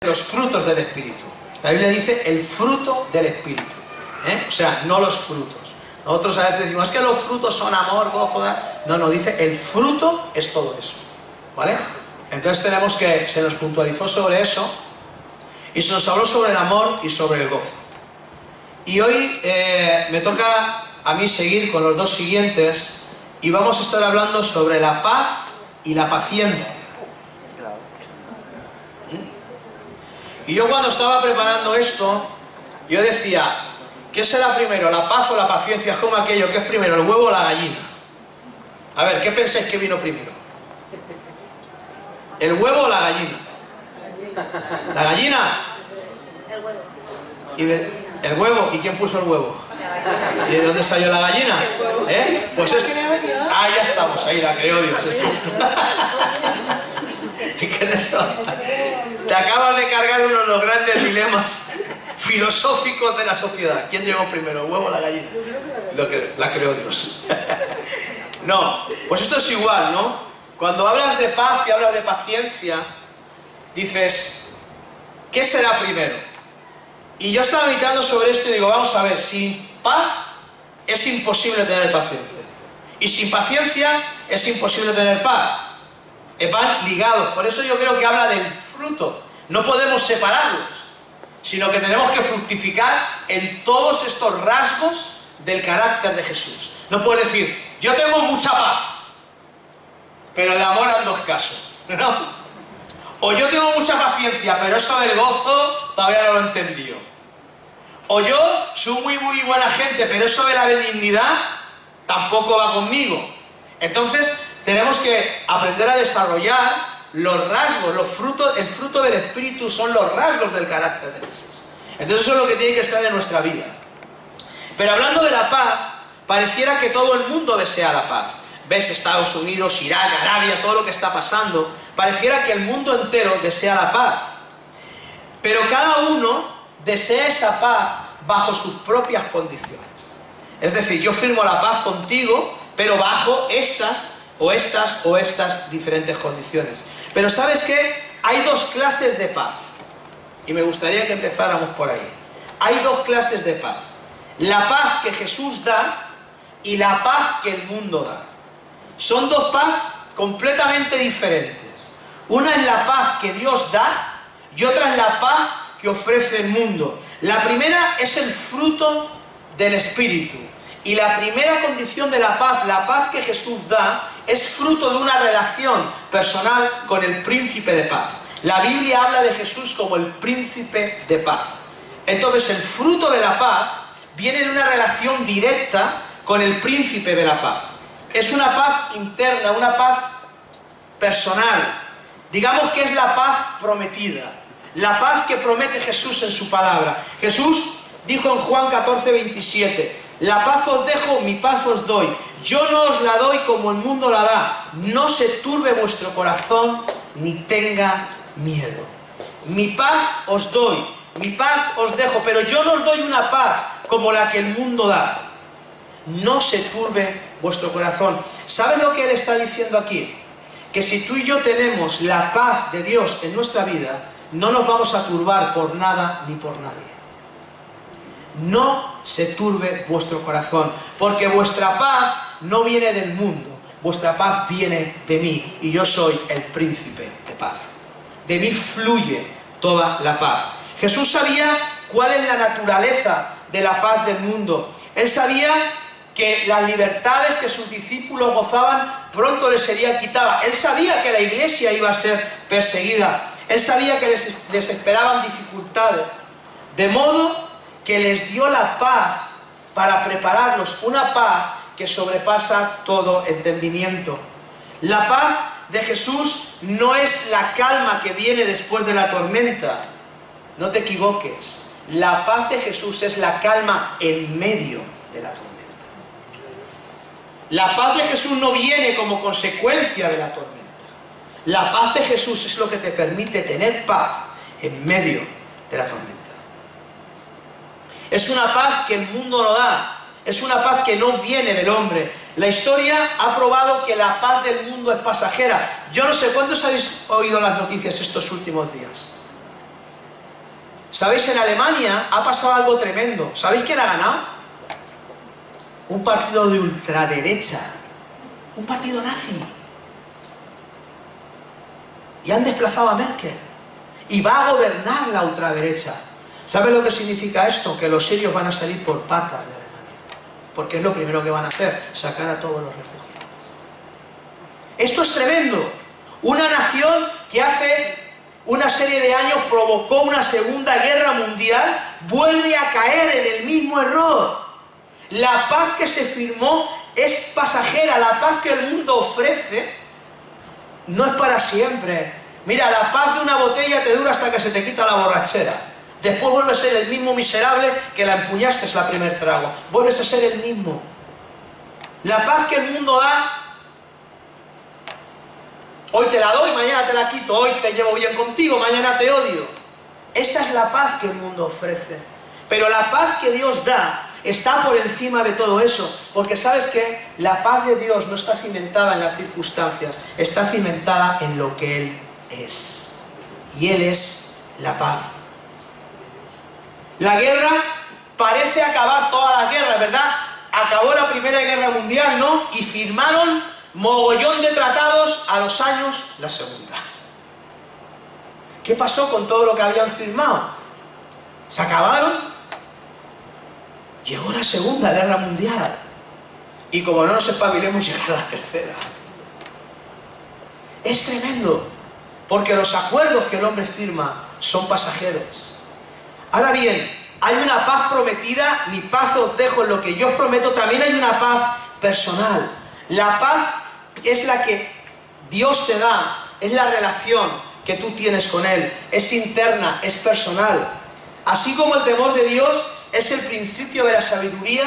los frutos del Espíritu. La Biblia dice el fruto del Espíritu, o sea, no los frutos. Nosotros a veces decimos, es que los frutos son amor, gozo, no, dice el fruto es todo eso, ¿vale? Entonces tenemos que, se nos puntualizó sobre eso y se nos habló sobre el amor y sobre el gozo. Y hoy me toca a mí seguir con los dos siguientes y vamos a estar hablando sobre la paz y la paciencia. Y yo cuando estaba preparando esto, yo decía, ¿qué será primero, la paz o la paciencia? Es como aquello, ¿qué es primero, el huevo o la gallina? A ver, ¿qué pensáis que vino primero? ¿El huevo o la gallina? ¿La gallina? El huevo. ¿El huevo? ¿Y quién puso el huevo? ¿Y de dónde salió la gallina? Pues es que... Ah, ya estamos, ahí la creó Dios, exacto. Te acabas de cargar uno de los grandes dilemas filosóficos de la sociedad. ¿Quién llegó primero, el huevo o la gallina? La creó Dios. No, pues esto es igual, ¿no? Cuando hablas de paz y hablas de paciencia, dices, ¿qué será primero? Y yo estaba meditando sobre esto y digo, vamos a ver, sin paz es imposible tener paciencia. Y sin paciencia es imposible tener paz. Van ligados, por eso yo creo que habla del fruto. No podemos separarlos, sino que tenemos que fructificar en todos estos rasgos del carácter de Jesús. No puedes decir, yo tengo mucha paz, pero el amor ando escaso, ¿no? O yo tengo mucha paciencia, pero eso del gozo todavía no lo he entendido. O yo soy muy buena gente, pero eso de la benignidad tampoco va conmigo. Entonces tenemos que aprender a desarrollar los rasgos, los frutos. El fruto del Espíritu son los rasgos del carácter de Jesús. Entonces eso es lo que tiene que estar en nuestra vida. Pero hablando de la paz, pareciera que todo el mundo desea la paz. Ves Estados Unidos, Irak, Arabia, todo lo que está pasando, pareciera que el mundo entero desea la paz. Pero cada uno desea esa paz bajo sus propias condiciones. Es decir, yo firmo la paz contigo, pero bajo estas diferentes condiciones. Pero ¿sabes qué? Hay dos clases de paz. Y me gustaría que empezáramos por ahí. Hay dos clases de paz. La paz que Jesús da y la paz que el mundo da. Son dos paz completamente diferentes. Una es la paz que Dios da y otra es la paz que ofrece el mundo. La primera es el fruto del Espíritu. Y la primera condición de la paz que Jesús da, es fruto de una relación personal con el príncipe de paz. La Biblia habla de Jesús como el príncipe de paz. Entonces el fruto de la paz viene de una relación directa con el príncipe de la paz. Es una paz interna, una paz personal. Digamos que es la paz prometida. La paz que promete Jesús en su palabra. Jesús dijo en Juan 14:27, la paz os dejo, mi paz os doy. Yo no os la doy como el mundo la da. No se turbe vuestro corazón ni tenga miedo. Mi paz os doy, mi paz os dejo, pero yo no os doy una paz como la que el mundo da. No se turbe vuestro corazón. ¿Sabes lo que Él está diciendo aquí? Que si tú y yo tenemos la paz de Dios en nuestra vida, no nos vamos a turbar por nada ni por nadie. No se turbe vuestro corazón, porque vuestra paz no viene del mundo, vuestra paz viene de mí, y yo soy el príncipe de paz. De mí fluye toda la paz. Jesús sabía cuál es la naturaleza de la paz del mundo. Él sabía que las libertades que sus discípulos gozaban pronto les serían quitadas. Él sabía que la iglesia iba a ser perseguida. Él sabía que les esperaban dificultades. De modo que les dio la paz para prepararlos, una paz que sobrepasa todo entendimiento. La paz de Jesús no es la calma que viene después de la tormenta. No te equivoques. La paz de Jesús es la calma en medio de la tormenta. La paz de Jesús no viene como consecuencia de la tormenta. La paz de Jesús es lo que te permite tener paz en medio de la tormenta. Es una paz que el mundo no da. Es una paz que no viene del hombre. La historia ha probado que la paz del mundo es pasajera. Yo no sé, ¿cuántos habéis oído las noticias estos últimos días? ¿Sabéis? En Alemania ha pasado algo tremendo. ¿Sabéis quién ha ganado? Un partido de ultraderecha. Un partido nazi. Y han desplazado a Merkel. Y va a gobernar la ultraderecha. ¿Sabes lo que significa esto? Que los sirios van a salir por patas de Alemania. Porque es lo primero que van a hacer, sacar a todos los refugiados. Esto es tremendo. Una nación que hace una serie de años provocó una segunda guerra mundial, vuelve a caer en el mismo error. La paz que se firmó es pasajera, la paz que el mundo ofrece no es para siempre. Mira, la paz de una botella te dura hasta que se te quita la borrachera. Después vuelves a ser el mismo miserable que la empuñaste la primer trago. Vuelves a ser el mismo. La paz que el mundo da, hoy te la doy, mañana te la quito, hoy te llevo bien contigo, mañana te odio. Esa es la paz que el mundo ofrece. Pero la paz que Dios da está por encima de todo eso. Porque ¿sabes qué? La paz de Dios no está cimentada en las circunstancias, está cimentada en lo que Él es. Y Él es la paz. La guerra parece acabar todas las guerras, ¿verdad? Acabó la Primera Guerra Mundial, ¿no? Y firmaron mogollón de tratados, a los años la Segunda. ¿Qué pasó con todo lo que habían firmado? ¿Se acabaron? Llegó la Segunda Guerra Mundial. Y como no nos espabilemos, llegará la Tercera. Es tremendo, porque los acuerdos que el hombre firma son pasajeros. Ahora bien, hay una paz prometida, mi paz os dejo en lo que yo os prometo, también hay una paz personal. La paz es la que Dios te da, es la relación que tú tienes con Él, es interna, es personal. Así como el temor de Dios es el principio de la sabiduría,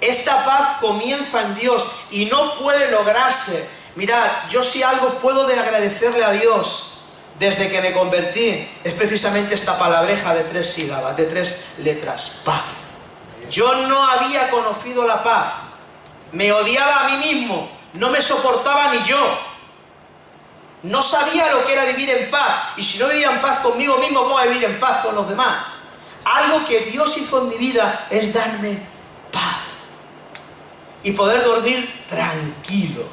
esta paz comienza en Dios y no puede lograrse. Mirad, yo si algo puedo de agradecerle a Dios desde que me convertí, es precisamente esta palabreja de 3 sílabas, de 3 letras, paz. Yo no había conocido la paz, me odiaba a mí mismo, no me soportaba ni yo, no sabía lo que era vivir en paz, y si no vivía en paz conmigo mismo, ¿cómo voy a vivir en paz con los demás? Algo que Dios hizo en mi vida es darme paz y poder dormir tranquilo,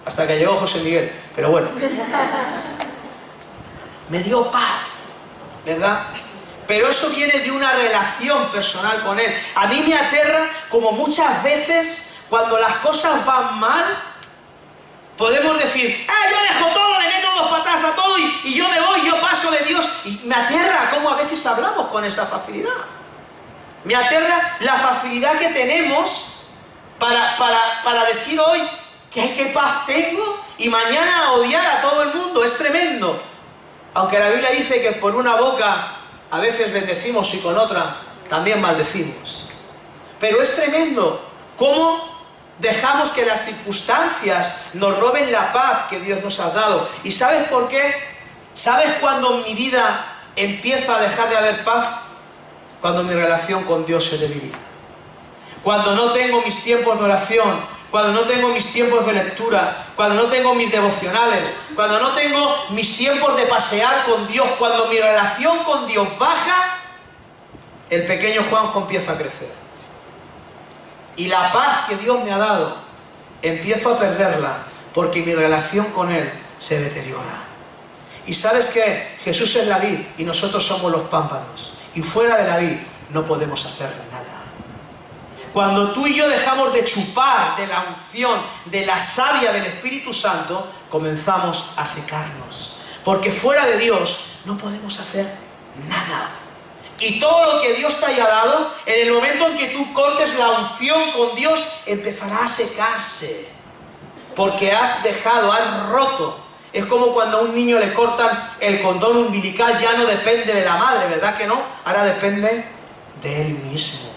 hasta que llegó José Miguel, pero bueno, me dio paz, ¿verdad? Pero eso viene de una relación personal con Él. A mí me aterra como muchas veces cuando las cosas van mal, podemos decir, yo dejo todo, le meto 2 patas a todo y yo me voy, yo paso de Dios. Y me aterra cómo a veces hablamos con esa facilidad. Me aterra la facilidad que tenemos para decir hoy qué paz tengo y mañana odiar a todo el mundo. Es tremendo. Aunque la Biblia dice que por una boca a veces bendecimos y con otra también maldecimos. Pero es tremendo cómo dejamos que las circunstancias nos roben la paz que Dios nos ha dado. ¿Y sabes por qué? ¿Sabes cuándo en mi vida empieza a dejar de haber paz? Cuando mi relación con Dios se debilita. Cuando no tengo mis tiempos de oración, cuando no tengo mis tiempos de lectura, cuando no tengo mis devocionales, cuando no tengo mis tiempos de pasear con Dios, cuando mi relación con Dios baja, el pequeño Juanjo empieza a crecer. Y la paz que Dios me ha dado, empiezo a perderla, porque mi relación con Él se deteriora. ¿Y sabes qué? Jesús es la vid y nosotros somos los pámpanos. Y fuera de la vid no podemos hacer nada. Cuando tú y yo dejamos de chupar de la unción, de la savia del Espíritu Santo, comenzamos a secarnos. Porque fuera de Dios no podemos hacer nada. Y todo lo que Dios te haya dado, en el momento en que tú cortes la unción con Dios, empezará a secarse. Porque has roto. Es como cuando a un niño le cortan el cordón umbilical, ya no depende de la madre, ¿verdad que no? Ahora depende de él mismo.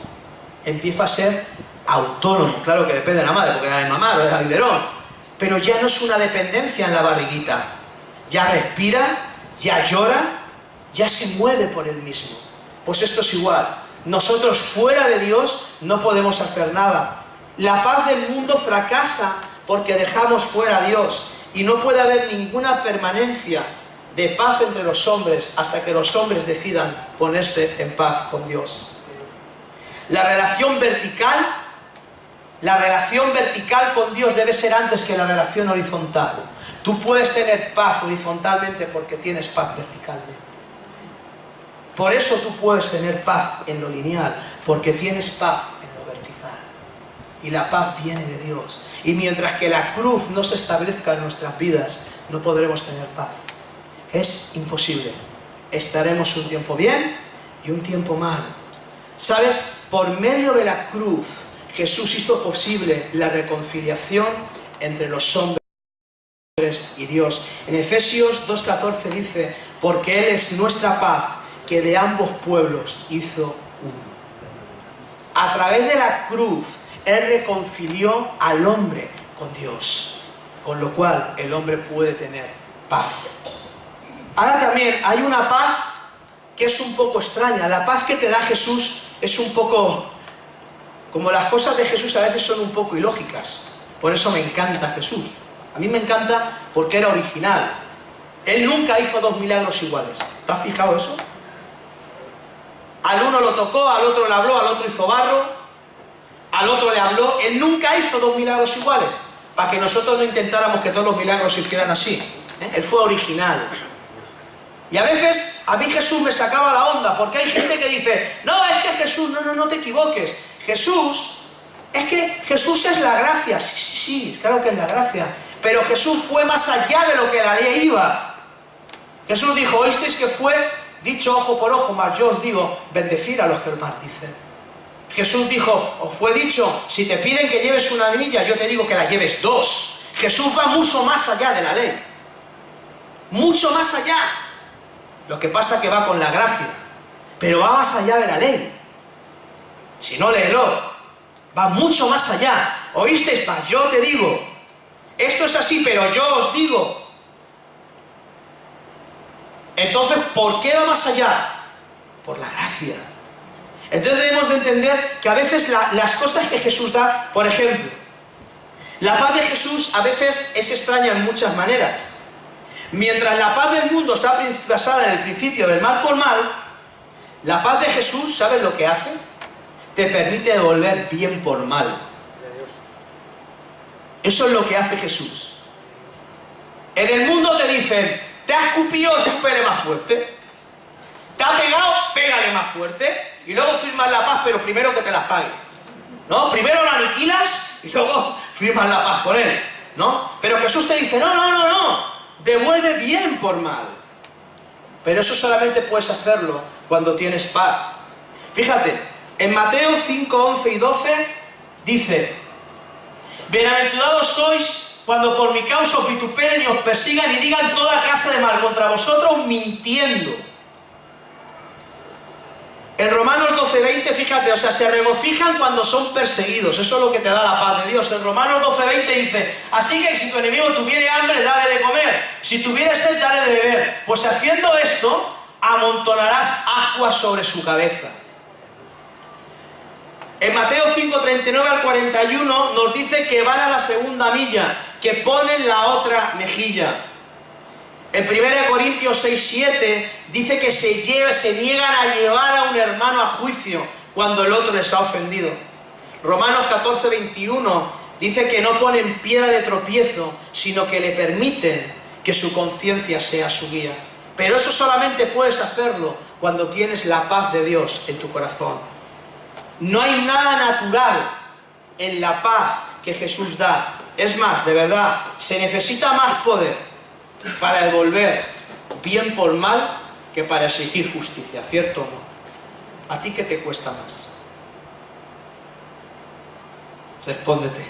Empieza a ser autónomo. Claro que depende de la madre, porque es de mamá, no es de biberón. Pero ya no es una dependencia en la barriguita. Ya respira, ya llora, ya se mueve por él mismo. Pues esto es igual. Nosotros fuera de Dios no podemos hacer nada. La paz del mundo fracasa porque dejamos fuera a Dios. Y no puede haber ninguna permanencia de paz entre los hombres hasta que los hombres decidan ponerse en paz con Dios. La relación vertical con Dios debe ser antes que la relación horizontal. Tú puedes tener paz horizontalmente porque tienes paz verticalmente. Por eso tú puedes tener paz en lo lineal, porque tienes paz en lo vertical. Y la paz viene de Dios. Y mientras que la cruz no se establezca en nuestras vidas, no podremos tener paz. Es imposible. Estaremos un tiempo bien y un tiempo mal. ¿Sabes? Por medio de la cruz, Jesús hizo posible la reconciliación entre los hombres y Dios. En Efesios 2:14 dice, porque Él es nuestra paz, que de ambos pueblos hizo uno. A través de la cruz, Él reconcilió al hombre con Dios, con lo cual el hombre puede tener paz. Ahora también hay una paz que es un poco extraña. La paz que te da Jesús es un poco, como las cosas de Jesús a veces son un poco ilógicas. Por eso me encanta Jesús. A mí me encanta porque era original. Él nunca hizo 2 milagros iguales. ¿Te has fijado eso? Al uno lo tocó, al otro le habló, al otro hizo barro, al otro le habló. Él nunca hizo 2 milagros iguales, para que nosotros no intentáramos que todos los milagros se hicieran así. Él fue original. Y a veces a mí Jesús me sacaba la onda, porque hay gente que dice, no, es que Jesús, no te equivoques. Jesús es la gracia. Sí, claro que es la gracia. Pero Jesús fue más allá de lo que la ley iba. Jesús dijo, oísteis que fue dicho ojo por ojo, mas yo os digo, bendecir a los que os maldicen. Jesús dijo, os fue dicho, si te piden que lleves una milla, yo te digo que la lleves 2. Jesús va mucho más allá de la ley. Mucho más allá. Lo que pasa es que va con la gracia, pero va más allá de la ley. Si no, léelo. Va mucho más allá. ¿Oísteis? Mas yo te digo. Esto es así, pero yo os digo. Entonces, ¿por qué va más allá? Por la gracia. Entonces debemos de entender que a veces las cosas que Jesús da, por ejemplo, la paz de Jesús a veces es extraña en muchas maneras. Mientras la paz del mundo está basada en el principio del mal por mal, la paz de Jesús, ¿sabes lo que hace? Te permite devolver bien por mal. Eso es lo que hace Jesús. En el mundo te dicen, te has escupido, escúpele más fuerte. Te ha pegado, pégale más fuerte. Y luego firmas la paz, pero primero que te las pague. ¿No? Primero lo aniquilas y luego firmas la paz con él. ¿No? Pero Jesús te dice, no. Devuelve bien por mal. Pero eso solamente puedes hacerlo cuando tienes paz. Fíjate, en Mateo 5, 11 y 12 dice, bienaventurados sois cuando por mi causa os vituperen y os persigan y digan toda clase de mal contra vosotros mintiendo. En Romanos 12, 20, fíjate, o sea, se regocijan cuando son perseguidos. Eso es lo que te da la paz de Dios. En Romanos 12, 20 dice, así que si tu enemigo tuviere hambre, dale de comer. Si tuviere sed, dale de beber. Pues haciendo esto, amontonarás aguas sobre su cabeza. En Mateo 5, 39 al 41 nos dice que van a la segunda milla, que ponen la otra mejilla. En 1 Corintios 6, 7 dice que se niegan a llevar a un hermano a juicio cuando el otro les ha ofendido. Romanos 14, 21 dice que no ponen piedra de tropiezo, sino que le permiten que su conciencia sea su guía. Pero eso solamente puedes hacerlo cuando tienes la paz de Dios en tu corazón. No hay nada natural en la paz que Jesús da. Es más, de verdad, se necesita más poder para devolver bien por mal que para exigir justicia, ¿cierto o no? ¿A ti qué te cuesta más? Respóndete.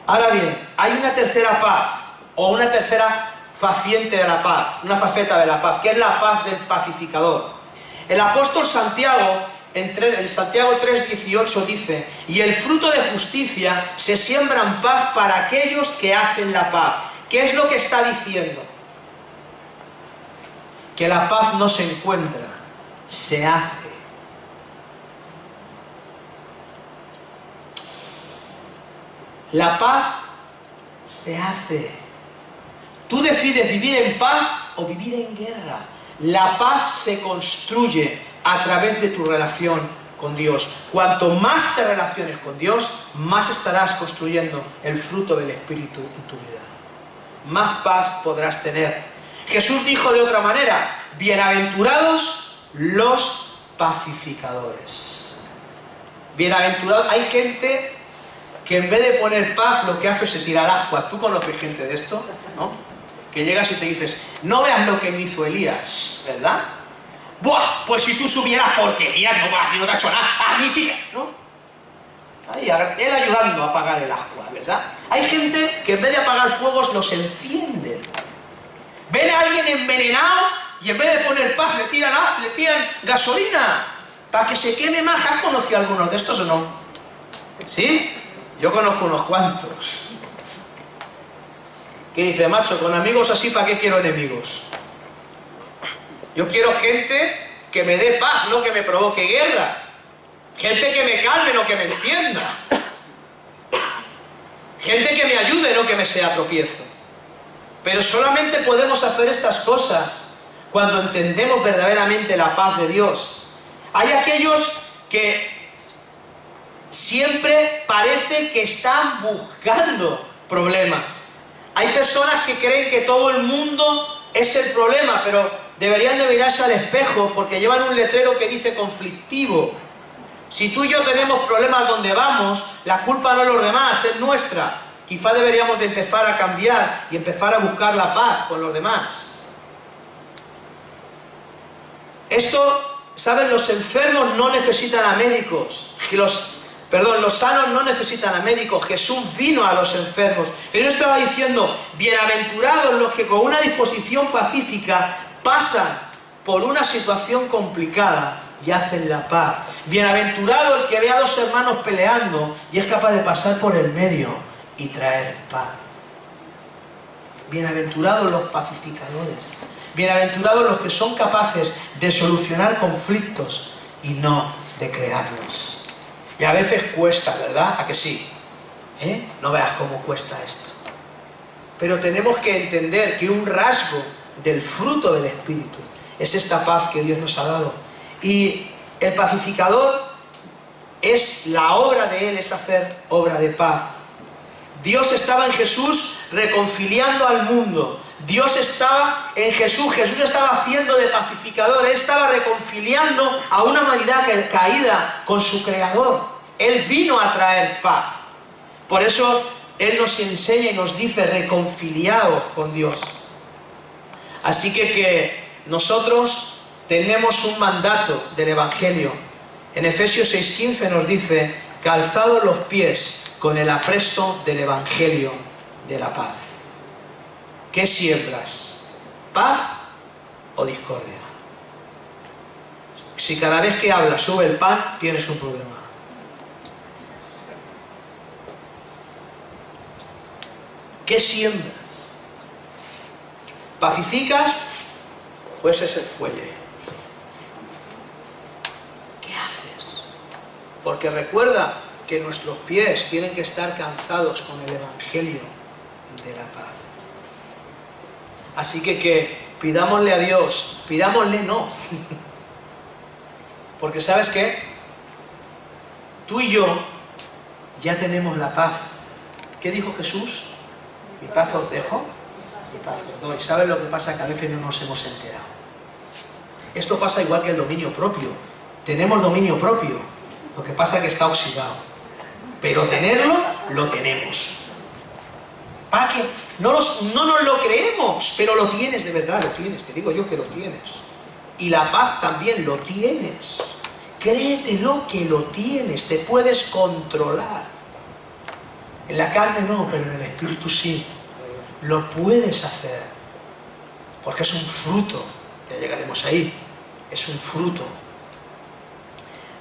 Ahora bien, hay una tercera paz, o una tercera faciente de la paz, una faceta de la paz, que es la paz del pacificador. El apóstol Santiago, en Santiago 3:18 dice, y el fruto de justicia se siembra en paz para aquellos que hacen la paz. ¿Qué es lo que está diciendo? Que la paz no se encuentra, se hace. La paz se hace. Tú decides vivir en paz o vivir en guerra. La paz se construye a través de tu relación con Dios. Cuanto más te relaciones con Dios, más estarás construyendo el fruto del Espíritu en tu vida. Más paz podrás tener. Jesús dijo de otra manera: bienaventurados los pacificadores. Bienaventurados. Hay gente que en vez de poner paz lo que hace es se tirar ascuas. ¿Tú conoces gente de esto? ¿No? Que llegas y te dices: no veas lo que me hizo Elías, ¿verdad? ¡Buah! Pues si tú supieras porque Elías no te ha hecho nada. A mí fíjate, ¿no? Ahí, él ayudando a apagar el ascua, ¿verdad? Hay gente que en vez de apagar fuegos los enciende. Ven a alguien envenenado y en vez de poner paz le tiran gasolina para que se queme más. ¿Has conocido a algunos de estos o no? ¿Sí? Yo conozco unos cuantos. ¿Qué dice, macho? Con amigos así, ¿para qué quiero enemigos? Yo quiero gente que me dé paz, no que me provoque guerra. Gente que me calme, no que me encienda. Gente que me ayude, no que me sea tropiezo. Pero solamente podemos hacer estas cosas cuando entendemos verdaderamente la paz de Dios. Hay aquellos que siempre parece que están buscando problemas. Hay personas que creen que todo el mundo es el problema, pero deberían de mirarse al espejo porque llevan un letrero que dice conflictivo. Si tú y yo tenemos problemas donde vamos, la culpa no es de los demás, es nuestra. Quizá deberíamos de empezar a cambiar y empezar a buscar la paz con los demás. Esto, ¿saben? Los enfermos no necesitan a médicos. Los sanos no necesitan a médicos. Jesús vino a los enfermos. Él estaba diciendo: bienaventurados los que con una disposición pacífica pasan por una situación complicada y hacen la paz. Bienaventurado el que ve a dos hermanos peleando y es capaz de pasar por el medio y traer paz. Bienaventurados los pacificadores. Bienaventurados los que son capaces de solucionar conflictos y no de crearlos. Y a veces cuesta, ¿verdad? ¿A que sí? No veas cómo cuesta esto. Pero tenemos que entender que un rasgo del fruto del Espíritu es esta paz que Dios nos ha dado. Y el pacificador es la obra de Él, es hacer obra de paz. Dios estaba en Jesús reconciliando al mundo. Dios estaba en Jesús. Jesús estaba haciendo de pacificador. Él estaba reconciliando a una humanidad caída con su Creador. Él vino a traer paz. Por eso Él nos enseña y nos dice: reconciliaos con Dios. Así que nosotros tenemos un mandato del Evangelio. En Efesios 6:15 nos dice: calzados los pies con el apresto del Evangelio de la paz. ¿Qué siembras? ¿Paz o discordia? Si cada vez que hablas sube el pan, tienes un problema. ¿Qué siembras? ¿Pacificas? Pues es el fuelle. ¿Qué haces? Porque recuerda que nuestros pies tienen que estar calzados con el Evangelio de la paz. Así que pidámosle a Dios, pidámosle no. Porque ¿sabes qué? Tú y yo ya tenemos la paz. ¿Qué dijo Jesús? Mi paz os dejo, mi paz os doy. ¿Sabes lo que pasa? Que a veces no nos hemos enterado. Esto pasa igual que el dominio propio. Tenemos dominio propio. Lo que pasa es que está oxidado. Pero tenerlo, lo tenemos. ¿Para qué? No nos lo creemos, pero lo tienes de verdad, lo tienes. Te digo yo que lo tienes. Y la paz también lo tienes. Créetelo que lo tienes, te puedes controlar. En la carne no, pero en el Espíritu sí. Lo puedes hacer. Porque es un fruto. Ya llegaremos ahí. Es un fruto.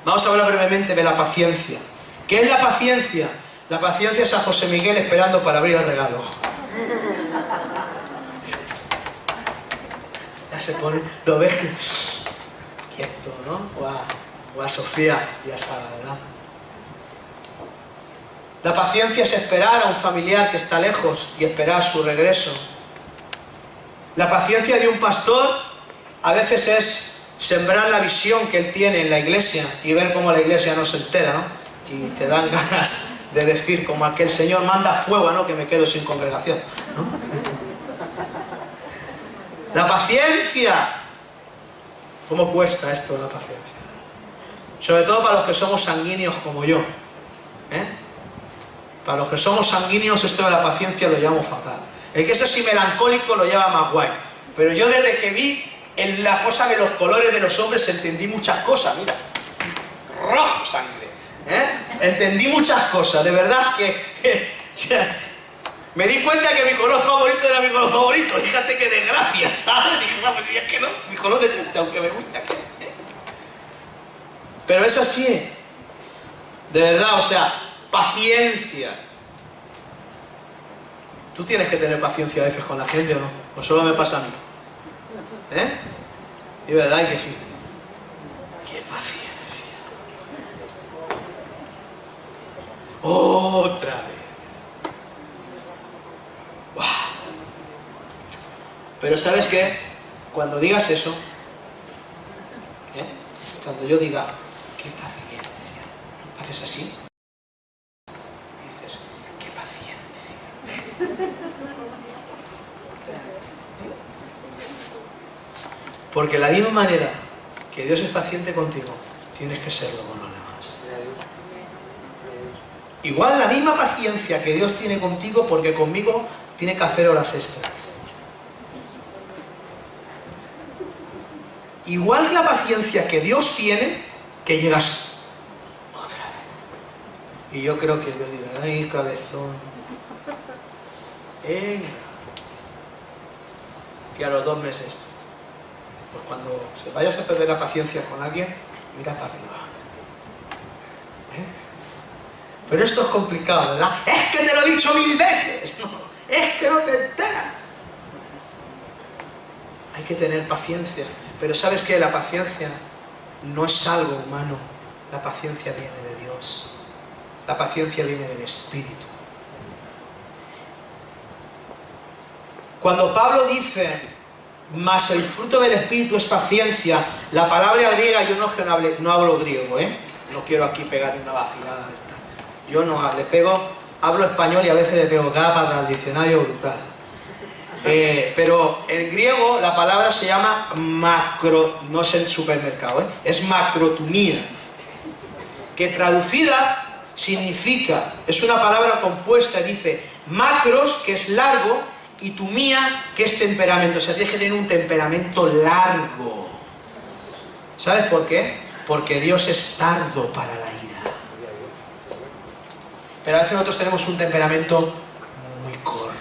Vamos a hablar brevemente de la paciencia. ¿Qué es la paciencia? La paciencia es a José Miguel esperando para abrir el regalo. Ya se pone, lo ves que quieto, ¿no? O a Sofía, ya sabe, ¿verdad? La paciencia es esperar a un familiar que está lejos y esperar su regreso. La paciencia de un pastor a veces es sembrar la visión que él tiene en la iglesia y ver cómo la iglesia no se entera, ¿no? Y te dan ganas de decir como aquel Señor manda fuego, ¿no? Que me quedo sin congregación, ¿no? La paciencia. ¿Cómo cuesta esto la paciencia? Sobre todo para los que somos sanguíneos como yo, ¿eh? Para los que somos sanguíneos esto de la paciencia lo llamo fatal. El que es así melancólico lo lleva más guay. Pero yo desde que vi en la cosa de los colores de los hombres entendí muchas cosas, mira. Rojo sangre, ¿eh? Entendí muchas cosas, de verdad que me di cuenta que mi color favorito era mi color favorito. Fíjate qué desgracia, ¿sabes? Dije, no, pues si es que no, mi color es este, aunque me gusta. Pero es así, de verdad, o sea, paciencia. Tú tienes que tener paciencia a veces con la gente, ¿o no? O solo me pasa a mí. ¿Eh? Y verdad, hay que sí. ¡Qué paciencia! Otra vez. ¡Wow! Pero ¿sabes qué? Cuando digas eso, ¿eh? Cuando yo diga, ¡qué paciencia! Haces así. Y dices, ¡qué paciencia! Porque la misma manera que Dios es paciente contigo, tienes que serlo con los demás. Igual la misma paciencia que Dios tiene contigo, porque conmigo tiene que hacer horas extras. Igual que la paciencia que Dios tiene, que llegas otra vez. Y yo creo que Dios dirá, ay, cabezón. Venga. Y a los 2 meses, pues cuando se vayas a perder la paciencia con alguien, mira para arriba. ¿Eh? Pero esto es complicado, ¿verdad? ¡Es que te lo he dicho 1000 veces! No, ¡es que no te enteras! Hay que tener paciencia. Pero ¿sabes qué? La paciencia no es algo humano. La paciencia viene de Dios. La paciencia viene del Espíritu. Cuando Pablo dice, mas el fruto del Espíritu es paciencia, la palabra griega, yo no hablo griego, ¿eh? No quiero aquí pegar una vacilada de esta. Yo no le pego, hablo español y a veces le pego capas al diccionario brutal. Pero en griego la palabra se llama macro, no es el supermercado, ¿eh? Es macrotumía, que traducida significa, es una palabra compuesta, dice macros, que es largo, y tumía, que es temperamento. O sea, tienes que tener un temperamento largo. ¿Sabes por qué? Porque Dios es tardo para la ira. Pero a veces nosotros tenemos un temperamento muy corto.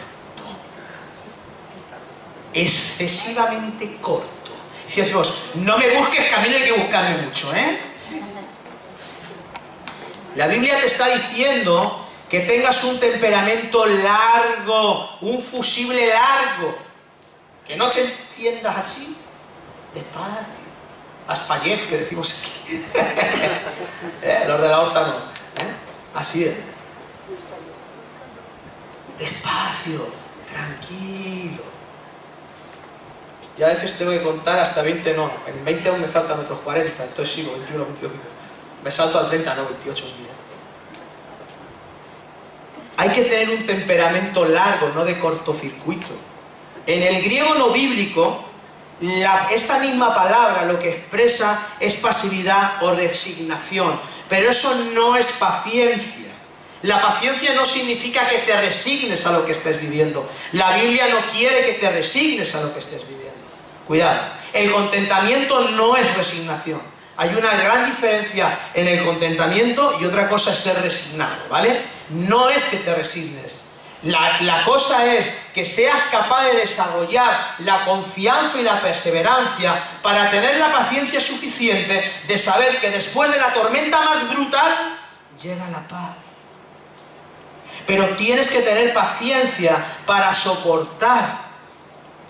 Excesivamente corto. Si decimos, no me busques, que a mí no hay que buscarme mucho, ¿eh? La Biblia te está diciendo que tengas un temperamento largo, un fusible largo, que no te enciendas así, despacio, aspallet, que decimos aquí. Los de la horta no, así es. Despacio, tranquilo. Y a veces tengo que contar hasta 20, no, en 20 aún me faltan otros 40, entonces sigo, 21, 22, me salto al 30, no, 28, mira. Hay que tener un temperamento largo, no de cortocircuito. En el griego no bíblico, esta misma palabra lo que expresa es pasividad o resignación. Pero eso no es paciencia. La paciencia no significa que te resignes a lo que estés viviendo. La Biblia no quiere que te resignes a lo que estés viviendo. Cuidado, el contentamiento no es resignación. Hay una gran diferencia en el contentamiento y otra cosa es ser resignado, ¿vale? No es que te resignes. La cosa es que seas capaz de desarrollar la confianza y la perseverancia para tener la paciencia suficiente de saber que después de la tormenta más brutal llega la paz. Pero tienes que tener paciencia para soportar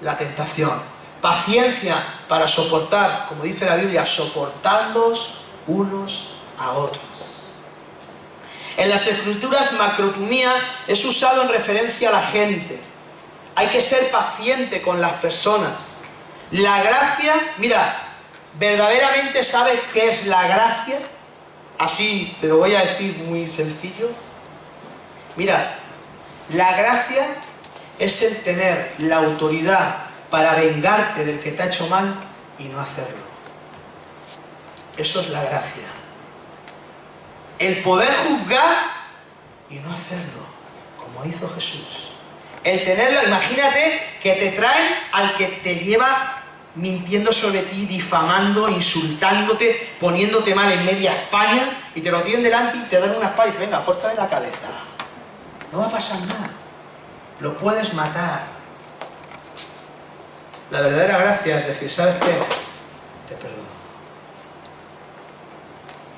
la tentación. Paciencia para soportar, como dice la Biblia, soportándoos unos a otros. En las escrituras macrotumía es usado en referencia a la gente. Hay que ser paciente con las personas. La gracia, mira, ¿verdaderamente sabes qué es la gracia? Así te lo voy a decir muy sencillo. Mira, la gracia es el tener la autoridad para vengarte del que te ha hecho mal y no hacerlo. Eso es la gracia. El poder juzgar y no hacerlo, como hizo Jesús. El tenerlo, imagínate que te traen al que te lleva mintiendo sobre ti, difamando, insultándote, poniéndote mal en media España, y te lo tienen delante y te dan una espada y dicen, venga, córtale la cabeza. No va a pasar nada. Lo puedes matar. La verdadera gracia es decir, ¿sabes qué? Te perdono.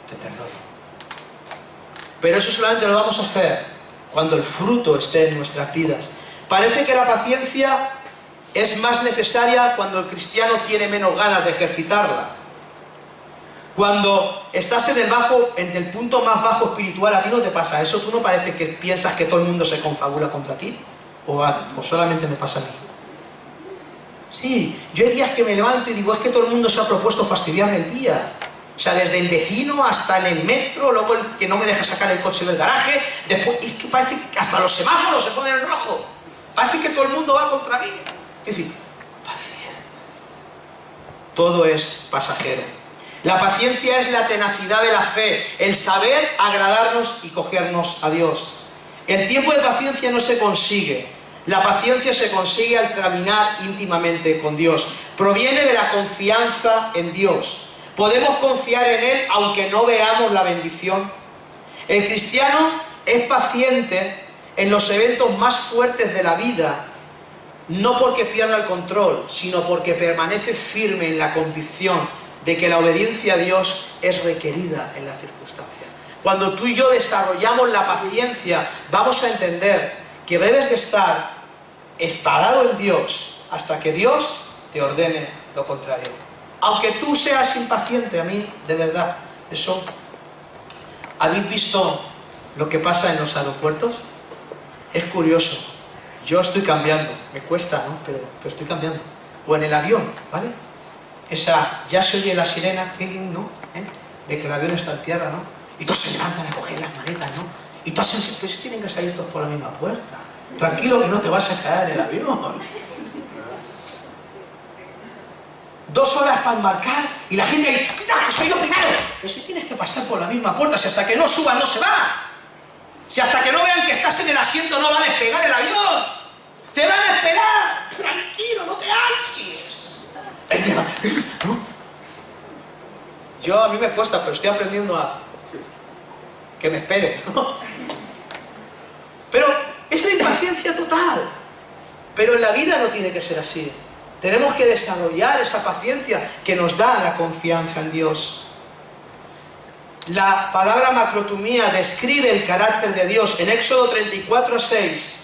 Te perdono. Pero eso solamente lo vamos a hacer cuando el fruto esté en nuestras vidas. Parece que la paciencia es más necesaria cuando el cristiano tiene menos ganas de ejercitarla. Cuando estás en el punto más bajo espiritual, ¿a ti no te pasa eso? ¿Tú no parece que piensas que todo el mundo se confabula contra ti? ¿O solamente me pasa a mí? Sí, yo hay días que me levanto y digo, es que todo el mundo se ha propuesto fastidiarme el día. O sea, desde el vecino hasta en el metro, luego el que no me deja sacar el coche del garaje, después, es que parece que hasta los semáforos se ponen en rojo. Parece que todo el mundo va contra mí. Es decir, paciencia. Todo es pasajero. La paciencia es la tenacidad de la fe, el saber agradarnos y cogernos a Dios. El tiempo de paciencia no se consigue. La paciencia se consigue al caminar íntimamente con Dios. Proviene de la confianza en Dios. Podemos confiar en Él aunque no veamos la bendición. El cristiano es paciente en los eventos más fuertes de la vida, no porque pierda el control, sino porque permanece firme en la convicción de que la obediencia a Dios es requerida en la circunstancia. Cuando tú y yo desarrollamos la paciencia, vamos a entender que debes de estar parado en Dios hasta que Dios te ordene lo contrario. Aunque tú seas impaciente, a mí, de verdad, eso... ¿Habéis visto lo que pasa en los aeropuertos? Es curioso. Yo estoy cambiando. Me cuesta, ¿no? Pero estoy cambiando. O en el avión, ¿vale? Ya se oye la sirena, ¿no? De que el avión está en tierra, ¿no? Y todos se levantan a coger las maletas, ¿no? Y todos pues tienen que salir todos por la misma puerta. Tranquilo que no te vas a caer en el avión. 2 horas para embarcar y la gente ahí, ¡quita, que estoy yo primero! Pero si tienes que pasar por la misma puerta, si hasta que no suban no se va. Si hasta que no vean que estás en el asiento no va a despegar el avión. Te van a esperar. Tranquilo, no te ansies. ¿No? A mí me cuesta, pero estoy aprendiendo a que me esperen, ¿no? Pero es la impaciencia total. Pero en la vida no tiene que ser así. Tenemos que desarrollar esa paciencia que nos da la confianza en Dios. La palabra macrotumía describe el carácter de Dios. En Éxodo 34:6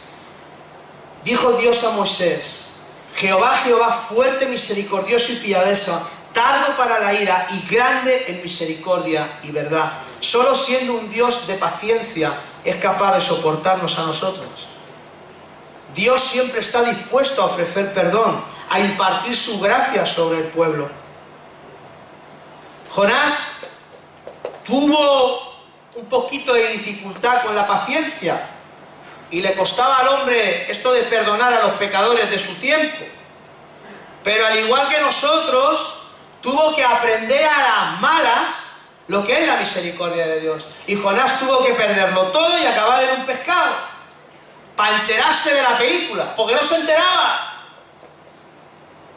dijo Dios a Moisés: Jehová, Jehová, fuerte, misericordioso y piadoso, tardo para la ira y grande en misericordia y verdad. Solo siendo un Dios de paciencia es capaz de soportarnos a nosotros. Dios siempre está dispuesto a ofrecer perdón, a impartir su gracia sobre el pueblo. Jonás tuvo un poquito de dificultad con la paciencia y le costaba al hombre esto de perdonar a los pecadores de su tiempo. Pero al igual que nosotros, tuvo que aprender a las malas lo que es la misericordia de Dios. Y Jonás tuvo que perderlo todo y acabar en un pescado para enterarse de la película, porque no se enteraba.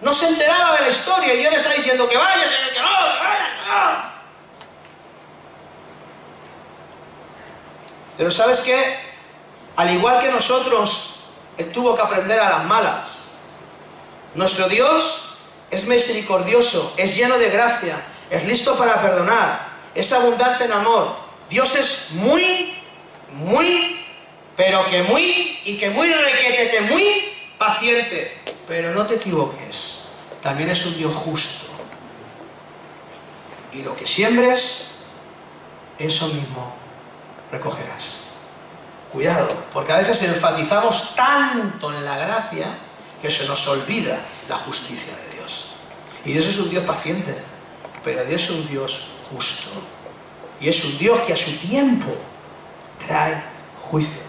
No se enteraba de la historia y Dios le está diciendo que vaya, que no, que vaya, que no. Pero ¿sabes qué? Al igual que nosotros, Él tuvo que aprender a las malas. Nuestro Dios es misericordioso, es lleno de gracia, es listo para perdonar, es abundante en amor. Dios es muy, pero que muy requetete, muy paciente. Pero no te equivoques, también es un Dios justo. Y lo que siembres, eso mismo recogerás. Cuidado, porque a veces enfatizamos tanto en la gracia que se nos olvida la justicia de Dios. Y Dios es un Dios paciente, pero Dios es un Dios justo. Y es un Dios que a su tiempo trae juicio.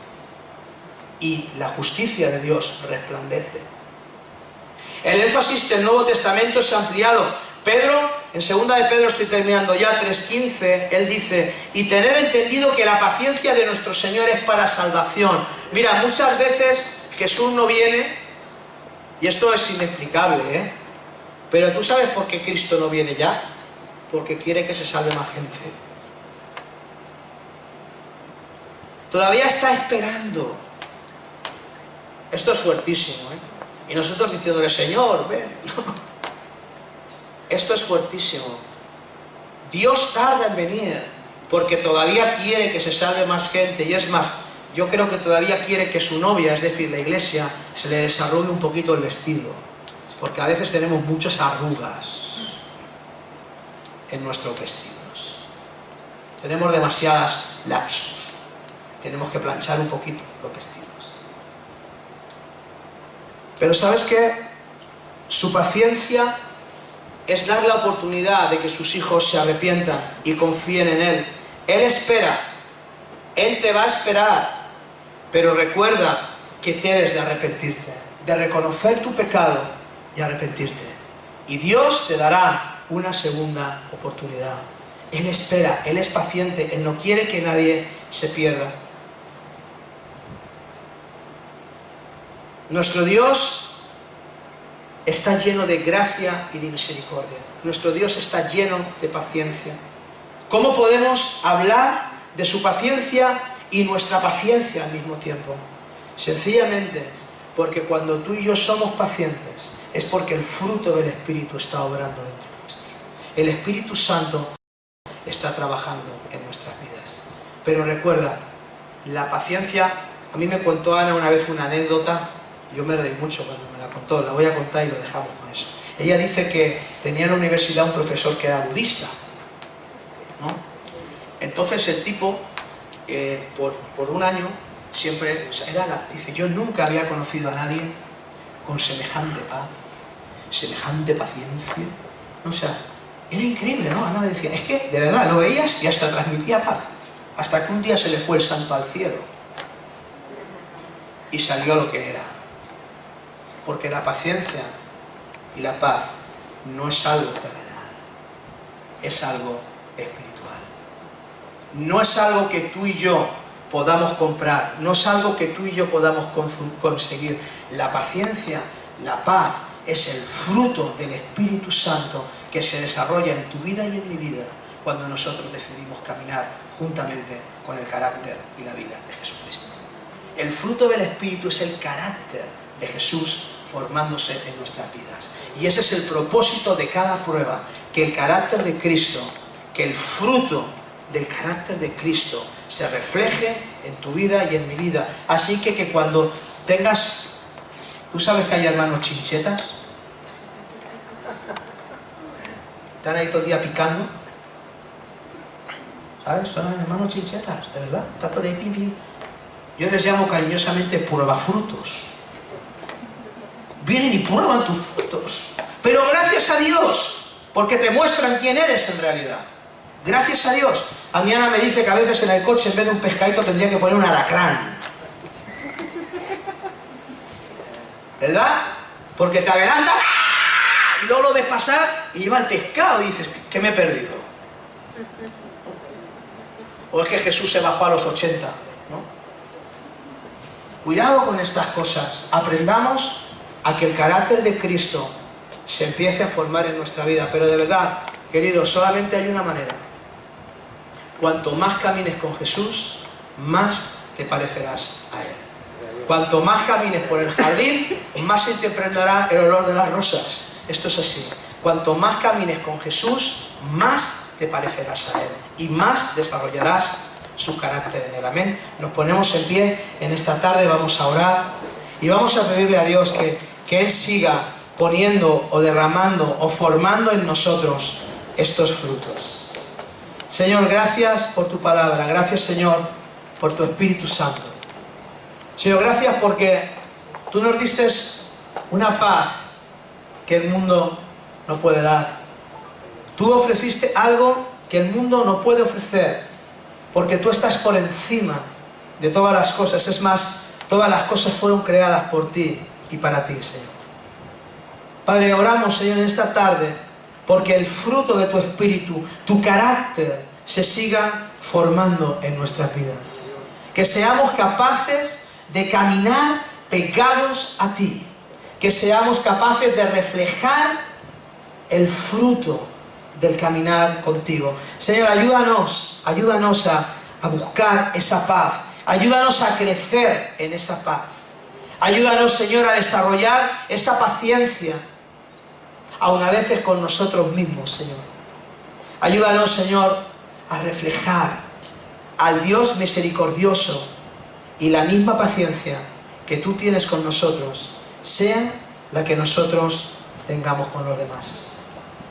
Y la justicia de Dios resplandece. El énfasis del Nuevo Testamento es ampliado. Pedro, en 2 de Pedro, estoy terminando ya, 3:15, él dice: y tener entendido que la paciencia de nuestro Señor es para salvación. Mira, muchas veces Jesús no viene, y esto es inexplicable, pero ¿tú sabes por qué Cristo no viene ya? Porque quiere que se salve más gente. Todavía está esperando. Esto es fuertísimo, Y nosotros diciéndole: Señor, ven. Esto es fuertísimo. Dios tarda en venir porque todavía quiere que se salve más gente. Y es más, yo creo que todavía quiere que su novia, es decir, la iglesia, se le desarrolle un poquito el vestido. Porque a veces tenemos muchas arrugas en nuestros vestidos. Tenemos demasiadas lapsus. Tenemos que planchar un poquito los vestidos. Pero ¿sabes qué? Su paciencia es dar la oportunidad de que sus hijos se arrepientan y confíen en Él. Él espera, Él te va a esperar, pero recuerda que debes de arrepentirte, de reconocer tu pecado y arrepentirte. Y Dios te dará una segunda oportunidad. Él espera, Él es paciente, Él no quiere que nadie se pierda. Nuestro Dios está lleno de gracia y de misericordia. Nuestro Dios está lleno de paciencia. ¿Cómo podemos hablar de su paciencia y nuestra paciencia al mismo tiempo? Sencillamente porque cuando tú y yo somos pacientes es porque el fruto del Espíritu está obrando dentro nuestro. El Espíritu Santo está trabajando en nuestras vidas. Pero recuerda, la paciencia, a mí me contó Ana una vez una anécdota. Yo me reí mucho cuando me la contó, la voy a contar y lo dejamos con eso. Ella dice que tenía en la universidad un profesor que era budista, ¿no? Entonces el tipo, por un año, siempre, dice, yo nunca había conocido a nadie con semejante paz, semejante paciencia. O sea, era increíble, ¿no? Ana decía, es que de verdad lo veías y hasta transmitía paz. Hasta que un día se le fue el santo al cielo y salió lo que era. Porque la paciencia y la paz no es algo terrenal, es algo espiritual. No es algo que tú y yo podamos comprar, no es algo que tú y yo podamos conseguir. La paciencia, la paz, es el fruto del Espíritu Santo que se desarrolla en tu vida y en mi vida cuando nosotros decidimos caminar juntamente con el carácter y la vida de Jesucristo. El fruto del Espíritu es el carácter de Jesús formándose en nuestras vidas. Y ese es el propósito de cada prueba, que el carácter de Cristo, que el fruto del carácter de Cristo se refleje en tu vida y en mi vida. Así que cuando tengas, tú sabes que hay hermanos chinchetas, están ahí todo el día picando, ¿sabes? Son hermanos chinchetas, de verdad, está todo de pim. Yo les llamo cariñosamente pruebafrutos. Vienen y prueban tus frutos. Pero gracias a Dios, porque te muestran quién eres en realidad. Gracias a Dios. A mi Ana me dice que a veces en el coche en vez de un pescadito tendría que poner un alacrán. ¿Verdad? Porque te adelanta y luego lo ves pasar y lleva el pescado y dices, ¿qué me he perdido? O es que Jesús se bajó a los 80, ¿no? Cuidado con estas cosas. Aprendamos a que el carácter de Cristo se empiece a formar en nuestra vida. Pero de verdad, queridos, solamente hay una manera. Cuanto más camines con Jesús, más te parecerás a Él. Cuanto más camines por el jardín, más se te impregnará el olor de las rosas. Esto es así. Cuanto más camines con Jesús, más te parecerás a Él. Y más desarrollarás su carácter en Él. Amén. Nos ponemos en pie en esta tarde, vamos a orar. Y vamos a pedirle a Dios que Él siga poniendo o derramando o formando en nosotros estos frutos. Señor, gracias por tu palabra. Gracias, Señor, por tu Espíritu Santo. Señor, gracias porque tú nos diste una paz que el mundo no puede dar. Tú ofreciste algo que el mundo no puede ofrecer, porque tú estás por encima de todas las cosas. Es más, todas las cosas fueron creadas por ti y para ti, Señor. Padre, oramos, Señor, en esta tarde, porque el fruto de tu Espíritu, tu carácter, se siga formando en nuestras vidas. Que seamos capaces de caminar pegados a ti. Que seamos capaces de reflejar el fruto del caminar contigo. Señor, ayúdanos a buscar esa paz. Ayúdanos a crecer en esa paz. Ayúdanos, Señor, a desarrollar esa paciencia, aun a veces con nosotros mismos, Señor. Ayúdanos, Señor, a reflejar al Dios misericordioso y la misma paciencia que tú tienes con nosotros, sea la que nosotros tengamos con los demás.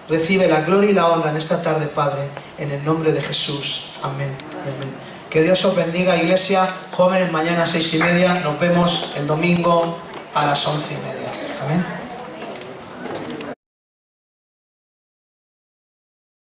Recibe la gloria y la honra en esta tarde, Padre, en el nombre de Jesús. Amén. Amén. Que Dios os bendiga, iglesia. Jóvenes, mañana a 6:30. Nos vemos el domingo a las 11:30. Amén.